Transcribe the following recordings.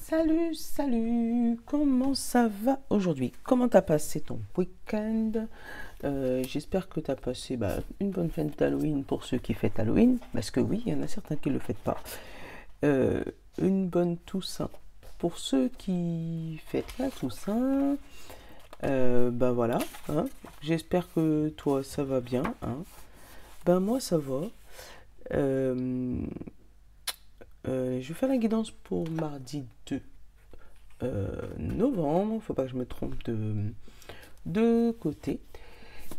Salut, salut, comment ça va aujourd'hui? Comment t'as passé ton week-end? J'espère que t'as passé une bonne fête d'Halloween pour ceux qui fêtent Halloween, parce que oui, il y en a certains qui ne le fêtent pas. Euh, une bonne Toussaint pour ceux qui fêtent la Toussaint. Voilà, hein. J'espère que toi ça va bien, hein. Ben moi ça va. Euh, je vais faire la guidance pour mardi 2 novembre. Faut pas que je me trompe de côté.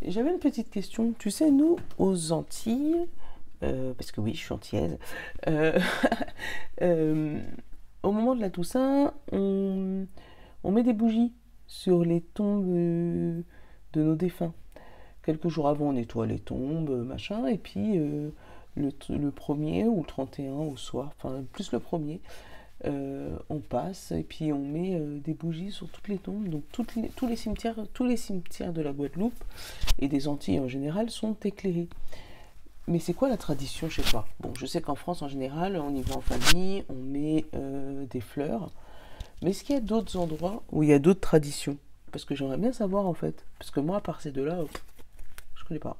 J'avais une petite question. Tu sais, nous, aux Antilles, parce que oui, je suis antillaise, euh, euh, au moment de la Toussaint, on met des bougies sur les tombes de nos défunts. Quelques jours avant, on nettoie les tombes, machin, et puis le premier ou le 31 au soir, enfin plus le premier, on passe et puis on met des bougies sur toutes les tombes. Donc tous les cimetières de la Guadeloupe et des Antilles en général sont éclairés. Mais c'est quoi la tradition? Je sais pas. Bon, je sais qu'en France en général, on y va en famille, on met des fleurs. Mais est-ce qu'il y a d'autres endroits où il y a d'autres traditions? Parce que j'aimerais bien savoir en fait. Parce que moi, à part ces deux-là, je connais pas.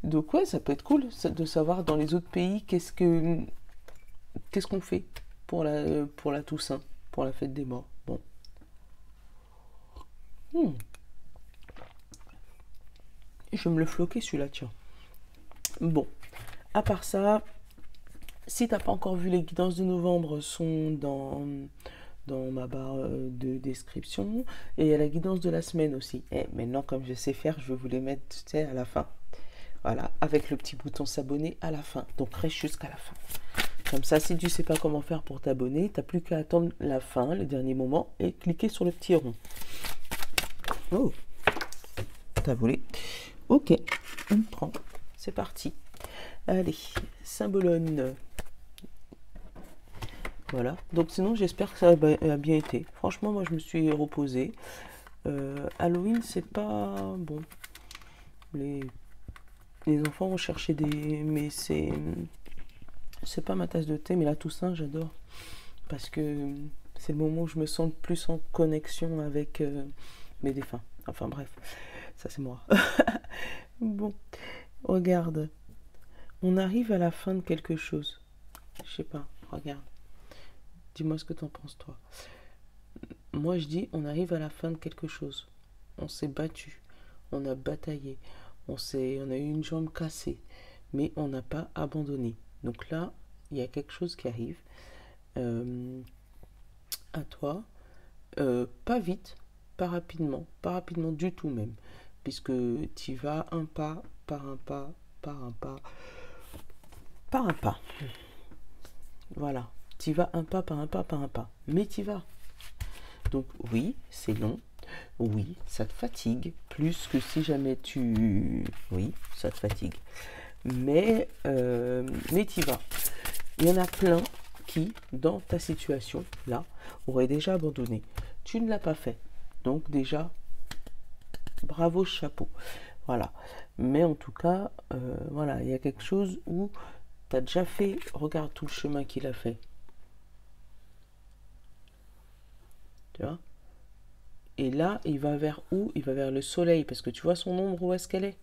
Donc ouais, ça peut être cool de savoir dans les autres pays qu'est-ce qu'on fait pour la Toussaint, pour la fête des morts. Bon. Hmm. Je vais me le floquer celui-là, tiens. Bon. À part ça, si t'as pas encore vu, les guidances de novembre sont dans ma barre de description. Et il y a la guidance de la semaine aussi. Et maintenant, comme je sais faire, je vais vous les mettre, tu sais, à la fin. Voilà, avec le petit bouton s'abonner à la fin. Donc reste jusqu'à la fin. Comme ça, si tu sais pas comment faire pour t'abonner, t'as plus qu'à attendre la fin, le dernier moment, et cliquer sur le petit rond. Oh, t'as volé. Ok, on prend. C'est parti. Allez, Saint-Bologne. Voilà. Donc sinon, j'espère que ça a bien été. Franchement, moi, je me suis reposée. Halloween, c'est pas bon. Les, les enfants ont cherché des, mais c'est pas ma tasse de thé. Mais la Toussaint, j'adore parce que c'est le moment où je me sens le plus en connexion avec mes défunts. Enfin bref, ça c'est moi. Bon, regarde, on arrive à la fin de quelque chose. Je sais pas, regarde. Dis-moi ce que t'en penses, toi. Moi, je dis, on arrive à la fin de quelque chose. On s'est battu, on a bataillé, on a eu une jambe cassée, mais on n'a pas abandonné. Donc là, il y a quelque chose qui arrive euh, à toi. Pas vite, pas rapidement du tout même, puisque tu vas un pas par un pas, par un pas, par un pas. Voilà, tu vas un pas par un pas par un pas, mais tu vas. Donc oui, c'est long. Oui, ça te fatigue, plus que si jamais tu... Oui, ça te fatigue. Mais t'y vas. Il y en a plein qui, dans ta situation, là, auraient déjà abandonné. Tu ne l'as pas fait. Donc déjà, bravo, chapeau. Voilà. Mais en tout cas, voilà, il y a quelque chose où tu as déjà fait, regarde tout le chemin qu'il a fait. Tu vois? Et là, il va vers où? Il va vers le soleil, parce que tu vois son ombre, où est-ce qu'elle est?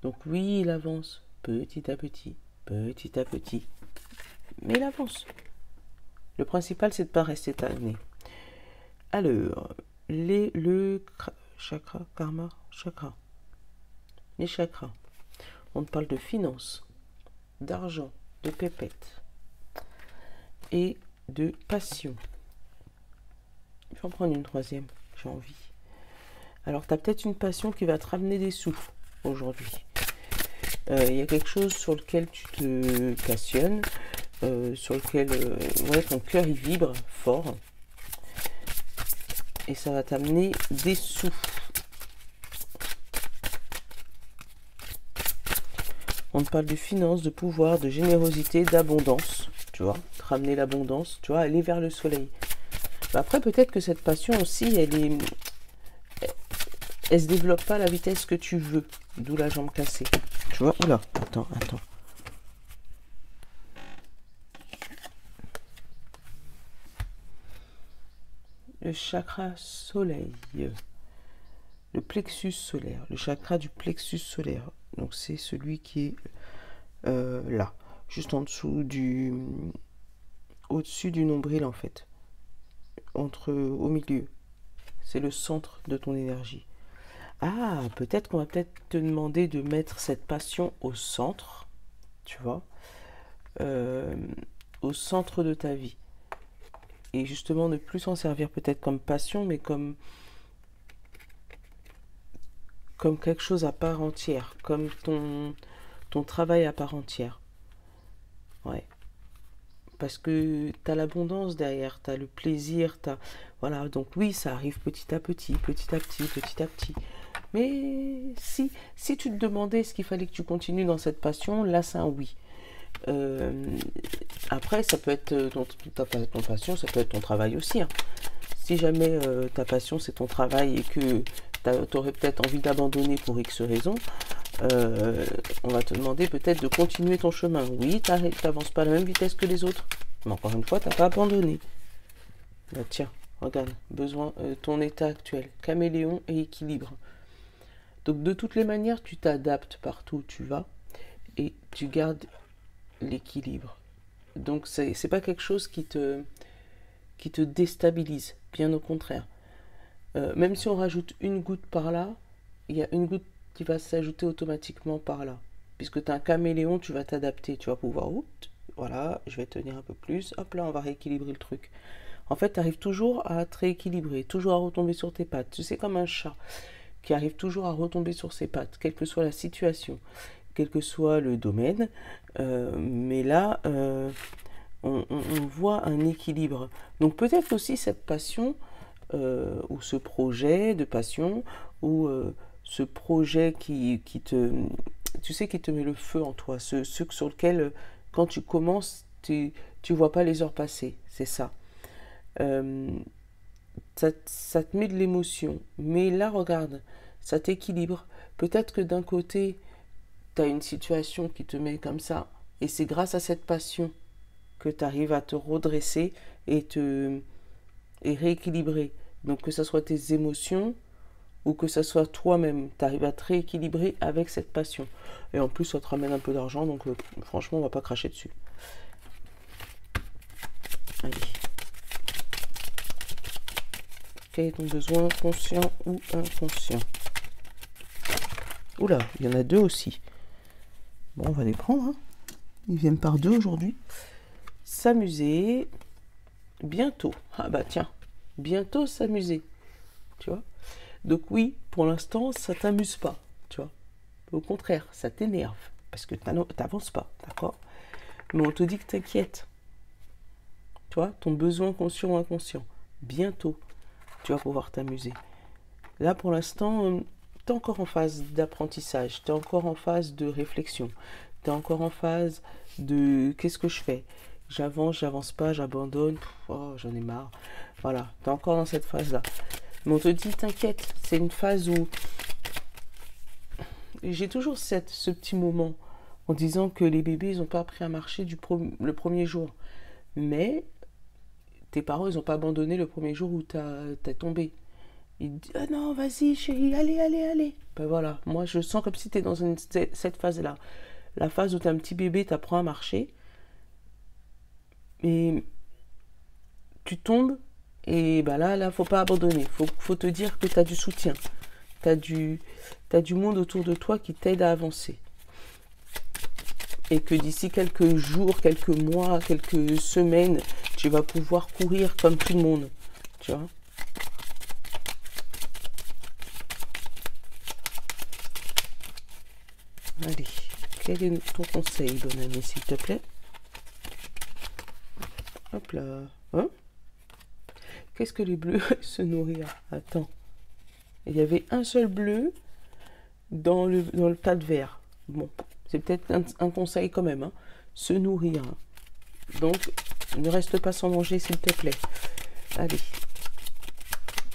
Donc oui, il avance, petit à petit, petit à petit. Mais il avance. Le principal, c'est de ne pas rester stagné. Alors, chakra, karma, chakra. Les chakras. On te parle de finances, d'argent, de pépettes et de passion. Je vais en prendre une troisième, j'ai envie. Alors, tu as peut-être une passion qui va te ramener des sous aujourd'hui. Il y a quelque chose sur lequel tu te passionnes, sur lequel ouais, ton cœur il vibre fort. Et ça va t'amener des sous. On te parle de finances, de pouvoir, de générosité, d'abondance. Tu vois, te ramener l'abondance, tu vois, aller vers le soleil. Après, peut-être que cette passion aussi, elle se développe pas à la vitesse que tu veux. D'où la jambe cassée. Tu vois, oula, attends. le chakra soleil, le plexus solaire, le chakra du plexus solaire. Donc c'est celui qui est là, juste en dessous au-dessus du nombril en fait, au milieu. C'est le centre de ton énergie. Ah, peut-être qu'on va peut-être te demander de mettre cette passion au centre, tu vois, au centre de ta vie. Et justement, ne plus s'en servir peut-être comme passion, mais comme quelque chose à part entière, comme ton travail à part entière. Ouais. Parce que tu as l'abondance derrière, tu as le plaisir, voilà, donc oui, ça arrive petit à petit, petit à petit, petit à petit. Mais si tu te demandais ce qu'il fallait que tu continues dans cette passion, là c'est un oui. Après, ça peut être ton passion, ça peut être ton travail aussi. Hein. Si jamais ta passion c'est ton travail et que tu aurais peut-être envie d'abandonner pour X raisons, on va te demander peut-être de continuer ton chemin. Oui, tu n'avances pas à la même vitesse que les autres, mais encore une fois, tu n'as pas abandonné. Là, tiens, regarde, ton état actuel, caméléon et équilibre. Donc de toutes les manières, tu t'adaptes partout où tu vas et tu gardes l'équilibre. Donc c'est pas quelque chose qui te déstabilise, bien au contraire. Même si on rajoute une goutte par là, il y a une goutte qui va s'ajouter automatiquement par là. Puisque tu es un caméléon, tu vas t'adapter, tu vas pouvoir, voilà, je vais tenir un peu plus, hop là, on va rééquilibrer le truc. En fait, tu arrives toujours à te rééquilibrer, toujours à retomber sur tes pattes. Tu sais, comme un chat qui arrive toujours à retomber sur ses pattes, quelle que soit la situation, quel que soit le domaine. Mais là, on voit un équilibre. Donc peut-être aussi cette passion, ou ce projet de passion, ou ce projet qui te, tu sais, qui te met le feu en toi, ce sur lequel, quand tu commences, tu vois pas les heures passer, c'est ça. Ça te met de l'émotion, mais là, regarde, ça t'équilibre. Peut-être que d'un côté, tu as une situation qui te met comme ça, et c'est grâce à cette passion que tu arrives à te redresser et rééquilibrer. Donc que ce soit tes émotions ou que ce soit toi-même, tu arrives à te rééquilibrer avec cette passion. Et en plus, ça te ramène un peu d'argent, donc franchement, on va pas cracher dessus. Allez. Quel est ton besoin, conscient ou inconscient? Oula, il y en a deux aussi. Bon, on va les prendre. Hein. Ils viennent par deux aujourd'hui. S'amuser. Bientôt. Ah bah tiens, bientôt s'amuser. Tu vois? Donc oui, pour l'instant, ça t'amuse pas. Tu vois? Au contraire, ça t'énerve. Parce que t'avances pas. D'accord? Mais on te dit que t'inquiètes. Tu vois? Ton besoin conscient ou inconscient. Bientôt, tu vas pouvoir t'amuser. Là, pour l'instant, tu es encore en phase d'apprentissage, tu es encore en phase de réflexion, tu es encore en phase de qu'est-ce que je fais? J'avance pas, j'abandonne, oh, j'en ai marre. Voilà, tu es encore dans cette phase-là. Mais on te dit, t'inquiète, c'est une phase où j'ai toujours ce petit moment en disant que les bébés, ils n'ont pas appris à marcher le premier jour. Mais tes parents, ils n'ont pas abandonné le premier jour où t'as tombé. Ils disent, ah non, vas-y chérie, allez, allez, allez. Ben voilà, moi je sens comme si tu es dans cette phase-là. La phase où tu as un petit bébé, tu apprends à marcher. Et tu tombes, et ben là, faut pas abandonner. Faut te dire que tu as du soutien. Tu as du monde autour de toi qui t'aide à avancer. Et que d'ici quelques jours, quelques mois, quelques semaines, tu vas pouvoir courir comme tout le monde. Tu vois? Allez, quel est ton conseil, bon ami, s'il te plaît? Hop là. Hein? Qu'est-ce que les bleus se nourrir? Attends. Il y avait un seul bleu dans le tas de verre. Bon, c'est peut-être un conseil quand même. Hein. Se nourrir. Donc, ne reste pas sans manger, s'il te plaît. Allez.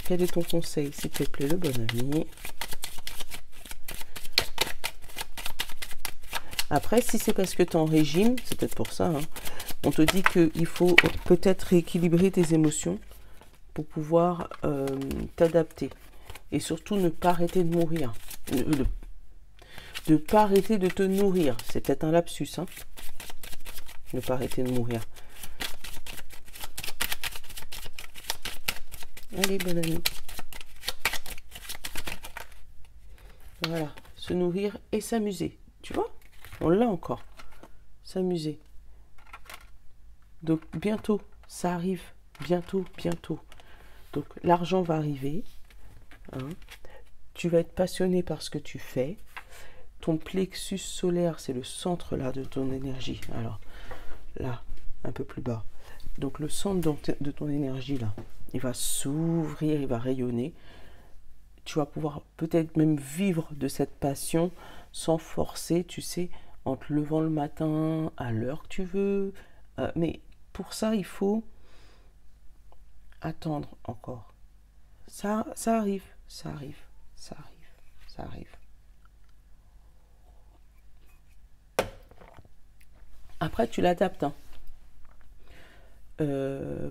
Quel est ton conseil, s'il te plaît, le bon ami? Après, si c'est parce que tu es en régime, c'est peut-être pour ça, hein, on te dit qu'il faut peut-être rééquilibrer tes émotions pour pouvoir t'adapter. Et surtout, ne pas arrêter de mourir. De ne pas arrêter de te nourrir. C'est peut-être un lapsus, hein. Ne pas arrêter de mourir. Allez, bonne nuit. Voilà. Se nourrir et s'amuser. Tu vois? On l'a encore. S'amuser. Donc, bientôt, ça arrive. Bientôt, bientôt. Donc, l'argent va arriver. Hein. Tu vas être passionné par ce que tu fais. Ton plexus solaire, c'est le centre là de ton énergie. Alors, là, un peu plus bas. Donc, le centre de ton énergie là, il va s'ouvrir, il va rayonner. Tu vas pouvoir peut-être même vivre de cette passion sans forcer, tu sais, en te levant le matin à l'heure que tu veux. Mais pour ça, il faut attendre encore. Ça arrive, ça arrive, ça arrive, ça arrive. Après, tu l'adaptes, hein.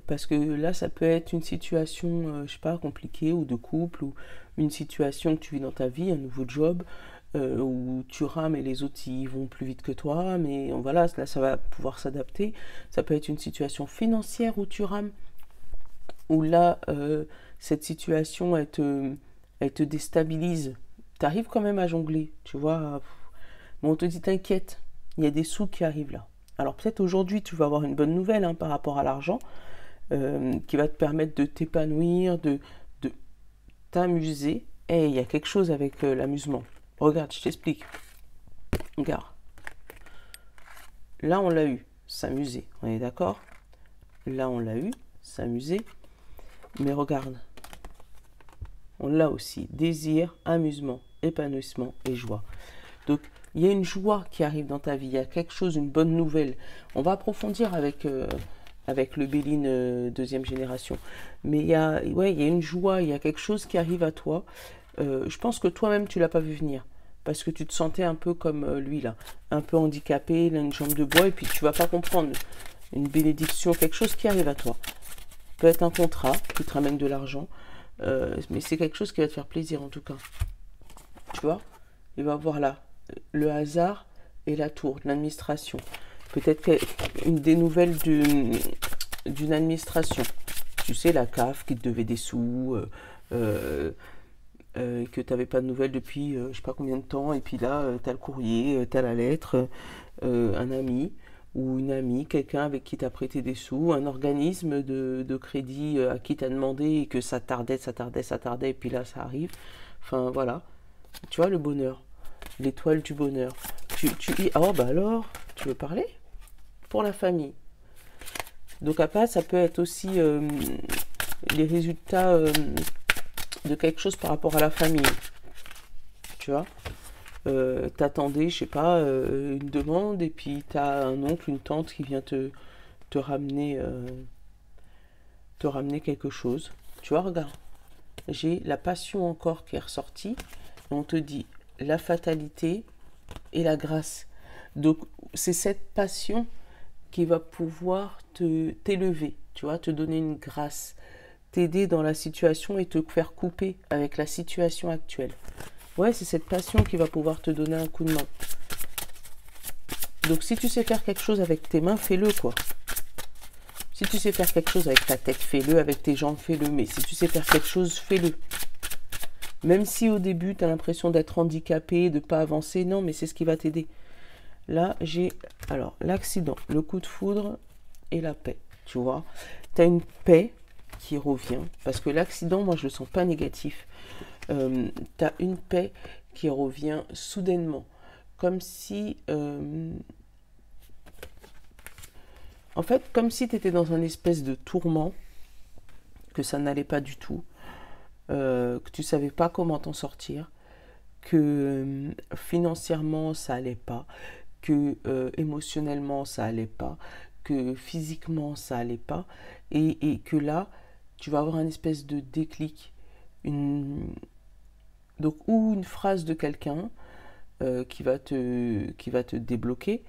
Parce que là, ça peut être une situation, je sais pas, compliquée, ou de couple, ou une situation que tu vis dans ta vie, un nouveau job, où tu rames et les autres ils vont plus vite que toi, mais voilà, là ça va pouvoir s'adapter. Ça peut être une situation financière où tu rames, où là, cette situation, elle te déstabilise. Tu arrives quand même à jongler, tu vois. Mais on te dit, t'inquiète, il y a des sous qui arrivent là. Alors peut-être aujourd'hui, tu vas avoir une bonne nouvelle, hein, par rapport à l'argent, qui va te permettre de t'épanouir, de t'amuser. Et il y a quelque chose avec l'amusement. Regarde, je t'explique. Regarde. Là, on l'a eu, s'amuser. On est d'accord? Là, on l'a eu, s'amuser. Mais regarde. On l'a aussi. Désir, amusement, épanouissement et joie. Donc, il y a une joie qui arrive dans ta vie. Il y a quelque chose, une bonne nouvelle. On va approfondir avec le Béline deuxième génération. Mais il y a une joie, il y a quelque chose qui arrive à toi. Je pense que toi-même, tu l'as pas vu venir. Parce que tu te sentais un peu comme lui, là. Un peu handicapé, il a une jambe de bois, et puis tu vas pas comprendre. Une bénédiction, quelque chose qui arrive à toi. Peut être un contrat qui te ramène de l'argent. Mais c'est quelque chose qui va te faire plaisir, en tout cas. Tu vois? Il va voir là le hasard et la tour de l'administration. Peut-être des nouvelles d'une administration. Tu sais, la CAF qui te devait des sous, que tu n'avais pas de nouvelles depuis je sais pas combien de temps, et puis là, tu as le courrier, tu as la lettre, un ami ou une amie, quelqu'un avec qui tu as prêté des sous, un organisme de crédit à qui tu as demandé et que ça tardait, et puis là, ça arrive. Enfin, voilà. Tu vois, le bonheur. L'étoile du bonheur. Oh, bah alors, tu veux parler? Pour la famille. Donc après, ça peut être aussi les résultats de quelque chose par rapport à la famille. Tu vois, t'attendais, je sais pas, une demande, et puis t'as un oncle, une tante qui vient te ramener quelque chose. Tu vois, regarde, j'ai la passion encore qui est ressortie. On te dit la fatalité et la grâce. Donc c'est cette passion qui va pouvoir t'élever, tu vois, te donner une grâce, t'aider dans la situation et te faire couper avec la situation actuelle. Ouais, c'est cette passion qui va pouvoir te donner un coup de main. Donc si tu sais faire quelque chose avec tes mains, fais-le, quoi. Si tu sais faire quelque chose avec ta tête, fais-le. Avec tes jambes, fais-le. Mais si tu sais faire quelque chose, fais-le. Même si au début, tu as l'impression d'être handicapé, de ne pas avancer, non, mais c'est ce qui va t'aider. Là, j'ai alors l'accident, le coup de foudre et la paix. Tu vois, tu as une paix qui revient. Parce que l'accident, moi, je ne le sens pas négatif. Tu as une paix qui revient soudainement. Comme si... en fait, comme si tu étais dans un espèce de tourment, que ça n'allait pas du tout, que tu ne savais pas comment t'en sortir, que financièrement, ça allait pas, que émotionnellement, ça allait pas, que physiquement, ça allait pas, et que là, tu vas avoir un espèce de déclic, donc, ou une phrase de quelqu'un qui va te débloquer.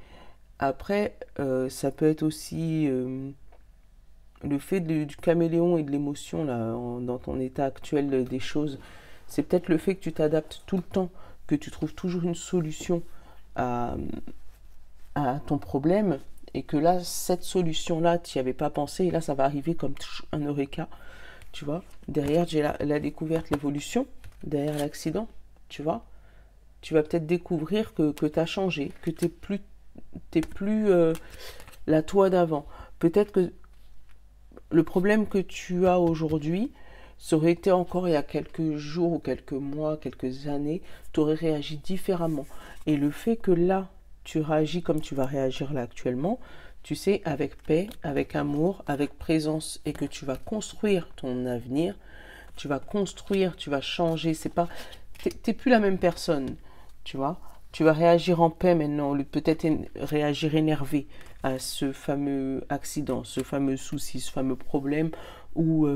Après, ça peut être aussi le fait du caméléon et de l'émotion là, dans ton état actuel des choses, c'est peut-être le fait que tu t'adaptes tout le temps, que tu trouves toujours une solution à, à ton problème, et que là, cette solution-là, tu n'y avais pas pensé, et là, ça va arriver comme un eureka, tu vois. Derrière, j'ai la découverte, l'évolution, derrière l'accident, tu vois. Tu vas peut-être découvrir que tu as changé, que tu n'es plus la toi d'avant. Peut-être que le problème que tu as aujourd'hui, ça aurait été encore il y a quelques jours ou quelques mois, quelques années, tu aurais réagi différemment. Et le fait que là, tu réagis comme tu vas réagir là actuellement, tu sais, avec paix, avec amour, avec présence, et que tu vas construire ton avenir, tu vas construire, tu vas changer, c'est pas, t'es plus la même personne, tu vois. Tu vas réagir en paix maintenant, peut-être réagir énervé à ce fameux accident, ce fameux souci, ce fameux problème, où,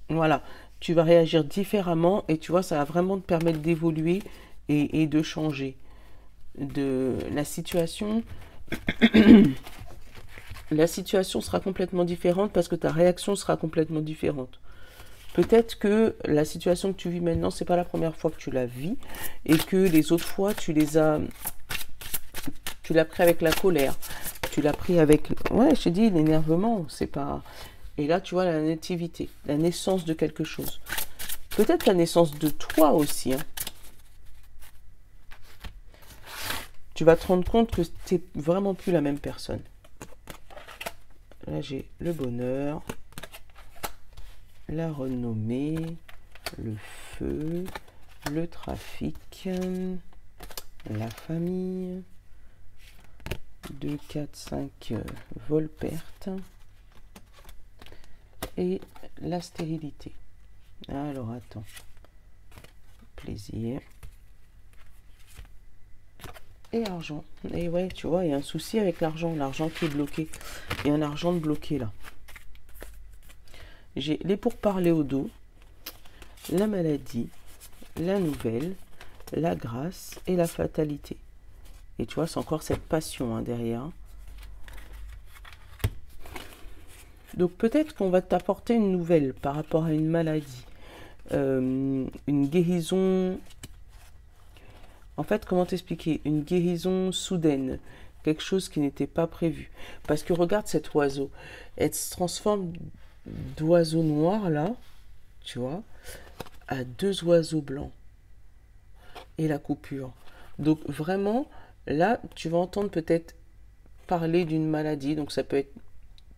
voilà, tu vas réagir différemment, et tu vois, ça va vraiment te permettre d'évoluer et de changer. De la situation sera complètement différente parce que ta réaction sera complètement différente. Peut-être que la situation que tu vis maintenant, c'est pas la première fois que tu la vis, et que les autres fois, tu l'as pris avec la colère, tu l'as pris avec, ouais, je t'ai dit, l'énervement, c'est pas. Et là, tu vois la nativité, la naissance de quelque chose. Peut-être la naissance de toi aussi, hein. Tu vas te rendre compte que tu n'es vraiment plus la même personne. Là, j'ai le bonheur, la renommée, le feu, le trafic, la famille, 2, 4, 5 vols pertes et la stérilité. Alors, attends. Plaisir. Et argent. Et ouais, tu vois, il y a un souci avec l'argent. L'argent qui est bloqué. Il y a un argent de bloqué là. J'ai les pourparlers au dos, la maladie, la nouvelle, la grâce et la fatalité. Et tu vois, c'est encore cette passion hein, derrière. Donc peut-être qu'on va t'apporter une nouvelle par rapport à une maladie. Une guérison. En fait, comment t'expliquer? Une guérison soudaine. Quelque chose qui n'était pas prévu. Parce que regarde cet oiseau. Elle se transforme d'oiseau noir là, tu vois, à 2 oiseaux blancs. Et la coupure. Donc vraiment, là, tu vas entendre peut-être parler d'une maladie. Donc ça peut être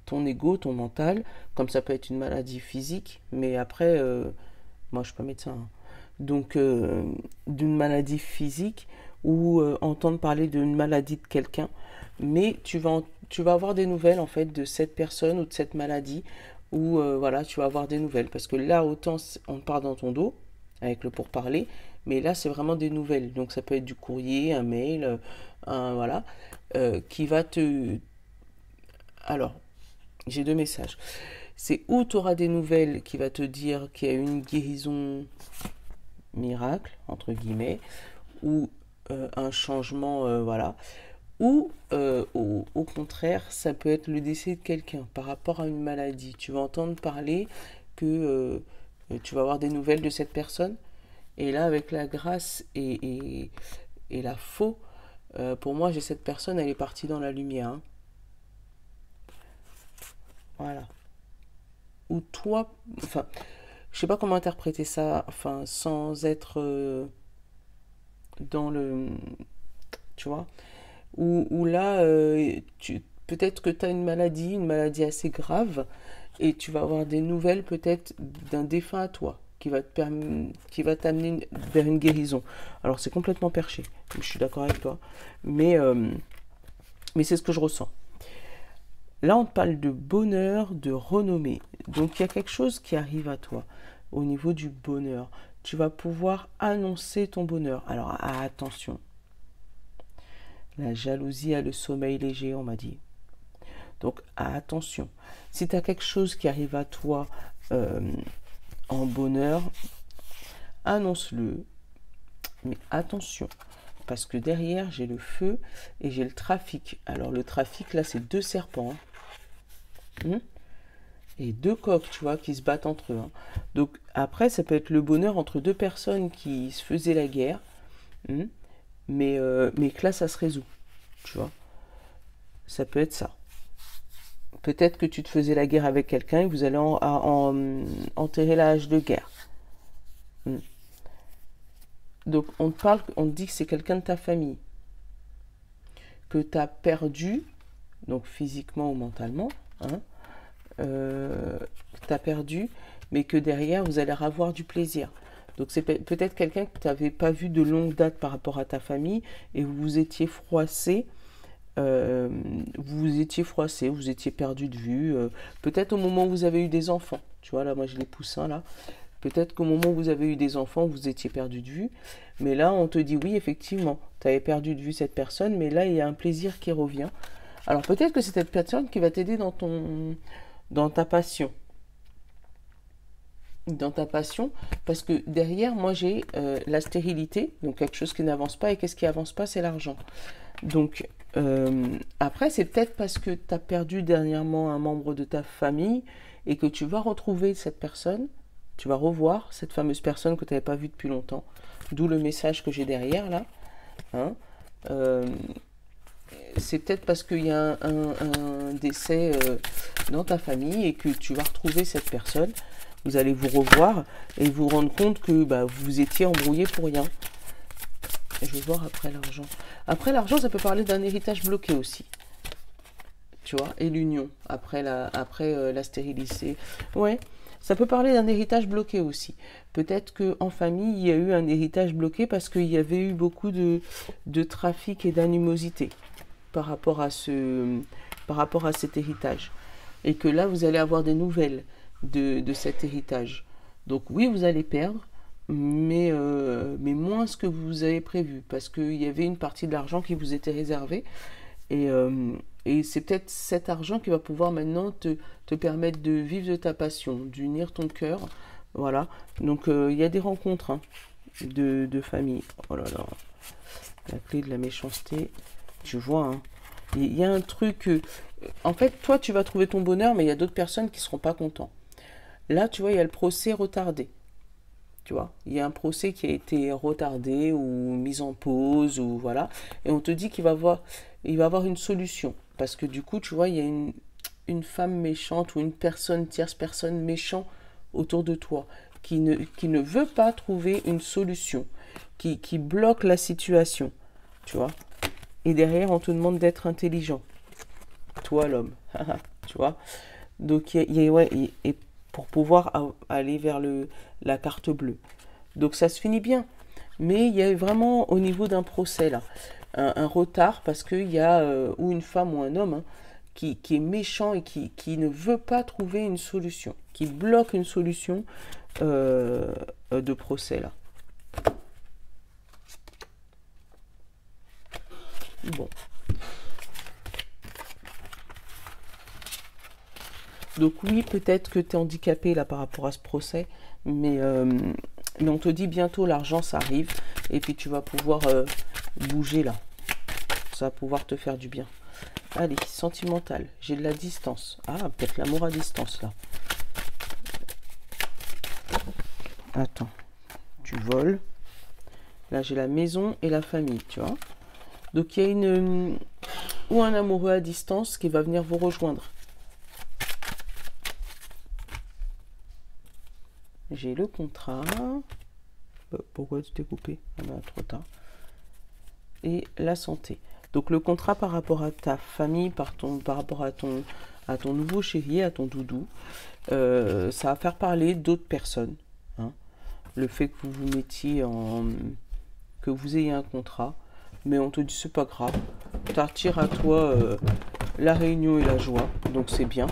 ton ego, ton mental, comme ça peut être une maladie physique. Mais après, moi je suis pas médecin. Hein. Donc d'une maladie physique ou entendre parler d'une maladie de quelqu'un. Mais tu vas avoir des nouvelles en fait de cette personne ou de cette maladie. Ou voilà, tu vas avoir des nouvelles. Parce que là, autant on part dans ton dos avec le pourparler. Mais là, c'est vraiment des nouvelles. Donc, ça peut être du courrier, un mail, voilà, qui va te. Alors, j'ai 2 messages. C'est où tu auras des nouvelles qui va te dire qu'il y a une guérison miracle, entre guillemets, ou un changement, voilà. Ou, au contraire, ça peut être le décès de quelqu'un par rapport à une maladie. Tu vas entendre parler que tu vas avoir des nouvelles de cette personne. Et là, avec la grâce et la faux, pour moi, j'ai cette personne, elle est partie dans la lumière. Hein. Voilà. Ou toi, enfin, je sais pas comment interpréter ça, enfin, sans être dans le, tu vois, où là, peut-être que tu as une maladie assez grave, et tu vas avoir des nouvelles peut-être d'un défunt à toi qui va t'amener vers une guérison. Alors c'est complètement perché, je suis d'accord avec toi, mais c'est ce que je ressens. Là on te parle de bonheur, de renommée, donc il y a quelque chose qui arrive à toi au niveau du bonheur. Tu vas pouvoir annoncer ton bonheur. Alors attention, la jalousie a le sommeil léger, on m'a dit. Donc attention, si tu as quelque chose qui arrive à toi en bonheur, annonce-le. Mais attention, parce que derrière, j'ai le feu et j'ai le trafic. Alors le trafic, là, c'est 2 serpents. Hein. et deux coqs, tu vois, qui se battent entre eux, hein. Donc après, ça peut être le bonheur entre deux personnes qui se faisaient la guerre, hein, mais que là, ça se résout, tu vois. Ça peut être ça. Peut-être que tu te faisais la guerre avec quelqu'un et vous allez enterrer la hache de guerre. Hmm. Donc on te parle, on te dit que c'est quelqu'un de ta famille, que tu as perdu, donc physiquement ou mentalement, hein, que tu as perdu, mais que derrière vous allez avoir du plaisir. Donc c'est peut-être quelqu'un que tu n'avais pas vu de longue date par rapport à ta famille et vous vous étiez froissé. Vous étiez froissé, vous étiez perdu de vue. Peut-être au moment où vous avez eu des enfants. Tu vois, là, moi j'ai les poussins là. Peut-être qu'au moment où vous avez eu des enfants, vous étiez perdu de vue. Mais là, on te dit oui, effectivement, tu avais perdu de vue cette personne, mais là, il y a un plaisir qui revient. Alors peut-être que c'est cette personne qui va t'aider dans ta passion. Dans ta passion, parce que derrière, moi j'ai la stérilité, donc quelque chose qui n'avance pas, et qu'est-ce qui avance pas, c'est l'argent. Donc après, c'est peut-être parce que tu as perdu dernièrement un membre de ta famille et que tu vas retrouver cette personne, tu vas revoir cette fameuse personne que tu n'avais pas vue depuis longtemps, d'où le message que j'ai derrière là, hein. Euh, c'est peut-être parce qu'il y a un décès dans ta famille et que tu vas retrouver cette personne. Vous allez vous revoir et vous rendre compte que bah, vous étiez embrouillé pour rien. Je vais voir après l'argent. Après l'argent, ça peut parler d'un héritage bloqué aussi. Tu vois, et l'union après la stérilité. Ouais, ça peut parler d'un héritage bloqué aussi. Peut-être qu'en famille, il y a eu un héritage bloqué parce qu'il y avait eu beaucoup de trafic et d'animosité par rapport à cet héritage. Et que là, vous allez avoir des nouvelles de cet héritage. Donc oui, vous allez perdre, mais moins ce que vous avez prévu, parce qu'il y avait une partie de l'argent qui vous était réservée, et c'est peut-être cet argent qui va pouvoir maintenant te permettre de vivre de ta passion, d'unir ton cœur, voilà. Donc il y a des rencontres, hein, de famille. Oh là là, la clé de la méchanceté, tu vois, hein. Il y a un truc, en fait, toi tu vas trouver ton bonheur, mais il y a d'autres personnes qui ne seront pas contents. Là, tu vois, il y a le procès retardé. Tu vois, il y a un procès qui a été retardé ou mis en pause, ou voilà. Et on te dit il va avoir une solution. Parce que du coup, tu vois, il y a une femme méchante ou une personne, tierce personne méchante autour de toi qui ne veut pas trouver une solution, qui bloque la situation. Tu vois. Et derrière, on te demande d'être intelligent. Toi, l'homme. Tu vois. Donc, ouais, et pour pouvoir aller vers la carte bleue. Donc ça se finit bien. Mais il y a vraiment au niveau d'un procès là, un retard parce qu'il y a ou une femme ou un homme, hein, qui est méchant et qui ne veut pas trouver une solution, qui bloque une solution de procès là. Bon. Donc oui, peut-être que tu es handicapé là par rapport à ce procès, mais on te dit bientôt l'argent ça arrive et puis tu vas pouvoir bouger là. Ça va pouvoir te faire du bien. Allez, sentimental, j'ai de la distance. Ah, peut-être l'amour à distance là. Attends, tu voles. Là j'ai la maison et la famille, tu vois. Donc il y a ou un amoureux à distance qui va venir vous rejoindre. J'ai le contrat. Pourquoi tu t'es coupé? Ah ben, trop tard. Et la santé. Donc le contrat par rapport à ta famille, par rapport à ton nouveau chéri, à ton doudou, ça va faire parler d'autres personnes, hein. Le fait que vous vous mettiez que vous ayez un contrat, mais on te dit c'est pas grave. T'attires à toi la réunion et la joie, donc c'est bien.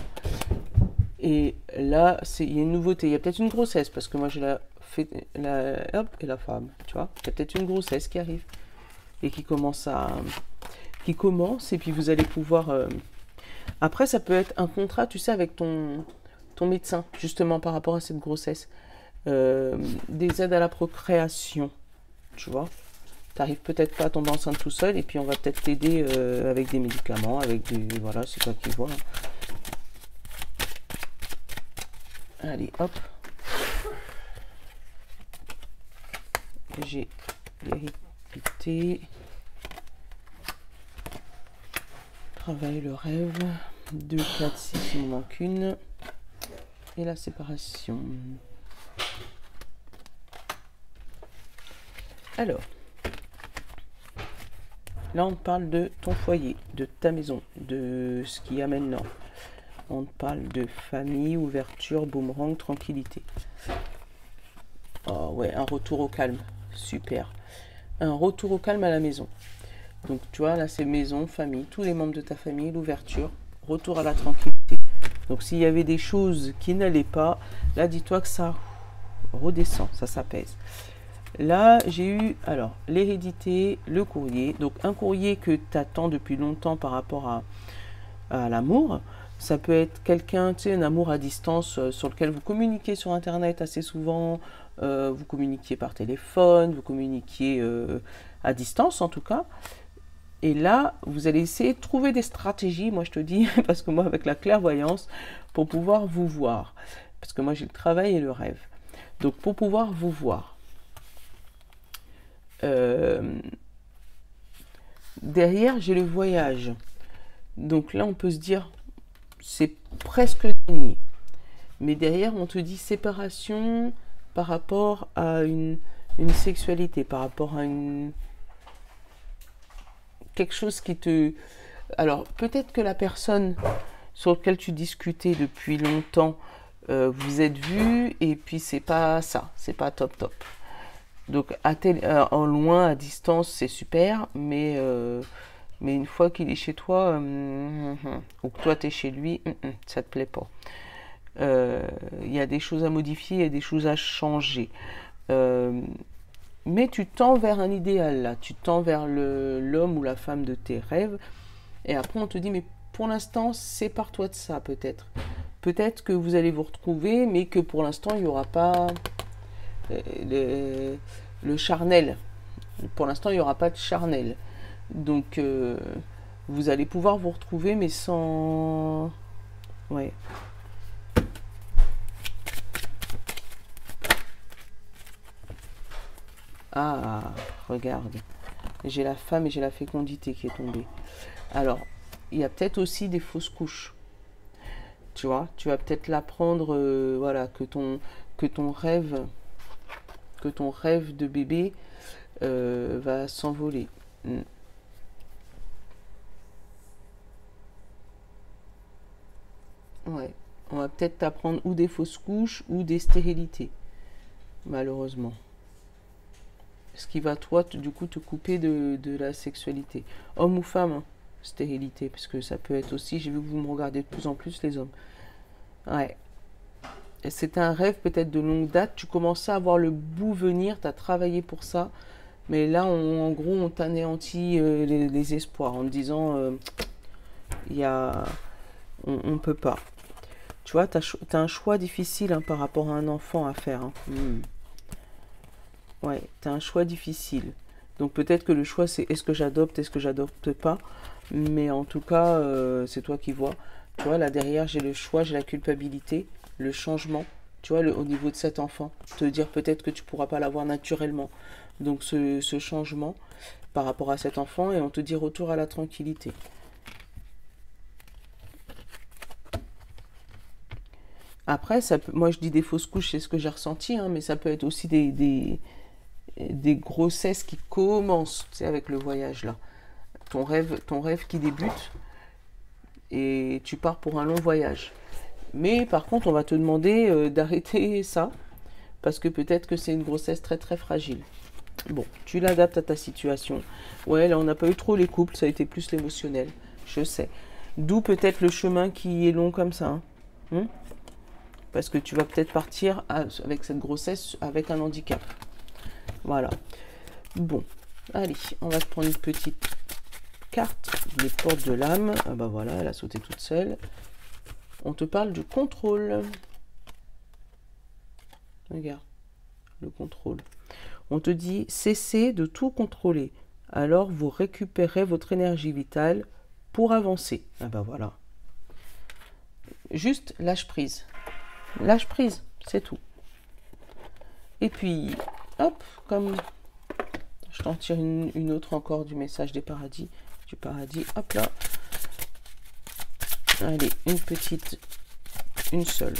Et là, il y a une nouveauté. Il y a peut-être une grossesse, parce que moi, j'ai hop, et la femme, tu vois. Il y a peut-être une grossesse qui arrive et qui commence, et puis vous allez pouvoir... Après, ça peut être un contrat, tu sais, avec ton médecin, justement, par rapport à cette grossesse. Des aides à la procréation, tu vois. Tu n'arrives peut-être pas à tomber enceinte tout seul, et puis on va peut-être t'aider avec des médicaments, avec des... Voilà, c'est toi qui vois. Allez, hop. J'ai l'hérédité. Travaille le rêve. 2, 4, 6, il me manque une. Et la séparation. Alors, là on parle de ton foyer, de ta maison, de ce qui amène là. On parle de famille, ouverture, boomerang, tranquillité. Oh ouais, un retour au calme, super. Un retour au calme à la maison. Donc tu vois, là c'est maison, famille, tous les membres de ta famille, l'ouverture, retour à la tranquillité. Donc s'il y avait des choses qui n'allaient pas, là dis-toi que ça redescend, ça s'apaise. Là, j'ai eu, alors, l'hérédité, le courrier. Donc, un courrier que tu attends depuis longtemps par rapport à l'amour. Ça peut être quelqu'un, tu sais, un amour à distance sur lequel vous communiquez sur Internet assez souvent. Vous communiquiez par téléphone, vous communiquiez à distance en tout cas. Et là, vous allez essayer de trouver des stratégies, moi je te dis, parce que moi avec la clairvoyance, pour pouvoir vous voir. Parce que moi j'ai le travail et le rêve. Donc, pour pouvoir vous voir. Derrière j'ai le voyage, donc là on peut se dire c'est presque gagné, mais derrière on te dit séparation par rapport à une sexualité, par rapport à quelque chose qui te... Alors peut-être que la personne sur laquelle tu discutais depuis longtemps, vous êtes vus et puis c'est pas ça, c'est pas top top. Donc en loin, à distance, c'est super, mais une fois qu'il est chez toi, ou que toi tu es chez lui, ça te plaît pas. Il y a des choses à modifier, il y a des choses à changer. Mais tu tends vers un idéal là, tu tends vers l'homme ou la femme de tes rêves, et après on te dit, mais pour l'instant, sépare-toi de ça peut-être. Peut-être que vous allez vous retrouver, mais que pour l'instant, il n'y aura pas... le charnel. Pour l'instant, il n'y aura pas de charnel. Donc, vous allez pouvoir vous retrouver, mais sans... Ouais. Ah, regarde. J'ai la femme et j'ai la fécondité qui est tombée. Alors, il y a peut-être aussi des fausses couches. Tu vois, tu vas peut-être l'apprendre, voilà, que ton rêve de bébé va s'envoler. Ouais, on va peut-être t'apprendre ou des fausses couches ou des stérilités, malheureusement. Ce qui va, toi, du coup, te couper de la sexualité. Homme ou femme, hein, stérilité, parce que ça peut être aussi, j'ai vu que vous me regardez de plus en plus, les hommes. Ouais. C'est un rêve peut-être de longue date, tu commençais à voir le bout venir, tu as travaillé pour ça, mais là, en gros, on t'anéantit les espoirs en te disant, on ne peut pas. Tu vois, tu as un choix difficile, hein, par rapport à un enfant à faire. Hein. Ouais, tu as un choix difficile. Donc peut-être que le choix, c'est est-ce que j'adopte, est-ce que j'adopte pas. Mais en tout cas, c'est toi qui vois. Tu vois, là derrière, j'ai le choix, j'ai la culpabilité, le changement. Tu vois, au niveau de cet enfant. Te dire peut-être que tu pourras pas l'avoir naturellement. Donc ce changement par rapport à cet enfant, et on te dit retour à la tranquillité. Après, moi je dis des fausses couches, c'est ce que j'ai ressenti, hein, mais ça peut être aussi des grossesses qui commencent, tu sais, avec le voyage là. Ton rêve qui débute et tu pars pour un long voyage. Mais par contre, on va te demander d'arrêter ça parce que peut-être que c'est une grossesse très très fragile. Bon, tu l'adaptes à ta situation. Ouais, là on n'a pas eu trop les couples, ça a été plus l'émotionnel, je sais. D'où peut-être le chemin qui est long comme ça. Hein. Parce que tu vas peut-être partir avec cette grossesse avec un handicap. Voilà. Bon, allez, on va te prendre une petite carte des portes de l'âme. Ah bah voilà, elle a sauté toute seule. On te parle du contrôle. Regarde, le contrôle. On te dit, cessez de tout contrôler. Alors vous récupérez votre énergie vitale pour avancer. Ah bah voilà. Juste lâche prise. Lâche prise, c'est tout. Et puis, hop, comme je t'en tire une autre encore du message du paradis, hop là. Allez, une seule.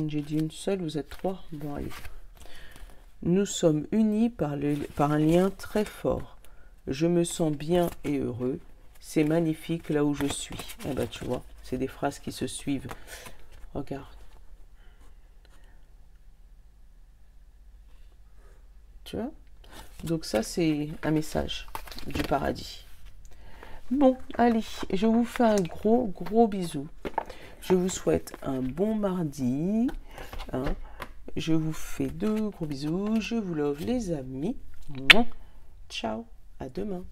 J'ai dit une seule, vous êtes 3. Bon, allez. Nous sommes unis par un lien très fort. Je me sens bien et heureux. C'est magnifique là où je suis. Eh ben, tu vois, c'est des phrases qui se suivent. Regarde. Tu vois? Donc ça, c'est un message du paradis. Bon, allez, je vous fais un gros, gros bisou. Je vous souhaite un bon mardi. Hein. Je vous fais de gros bisous. Je vous love les amis. Ciao, à demain.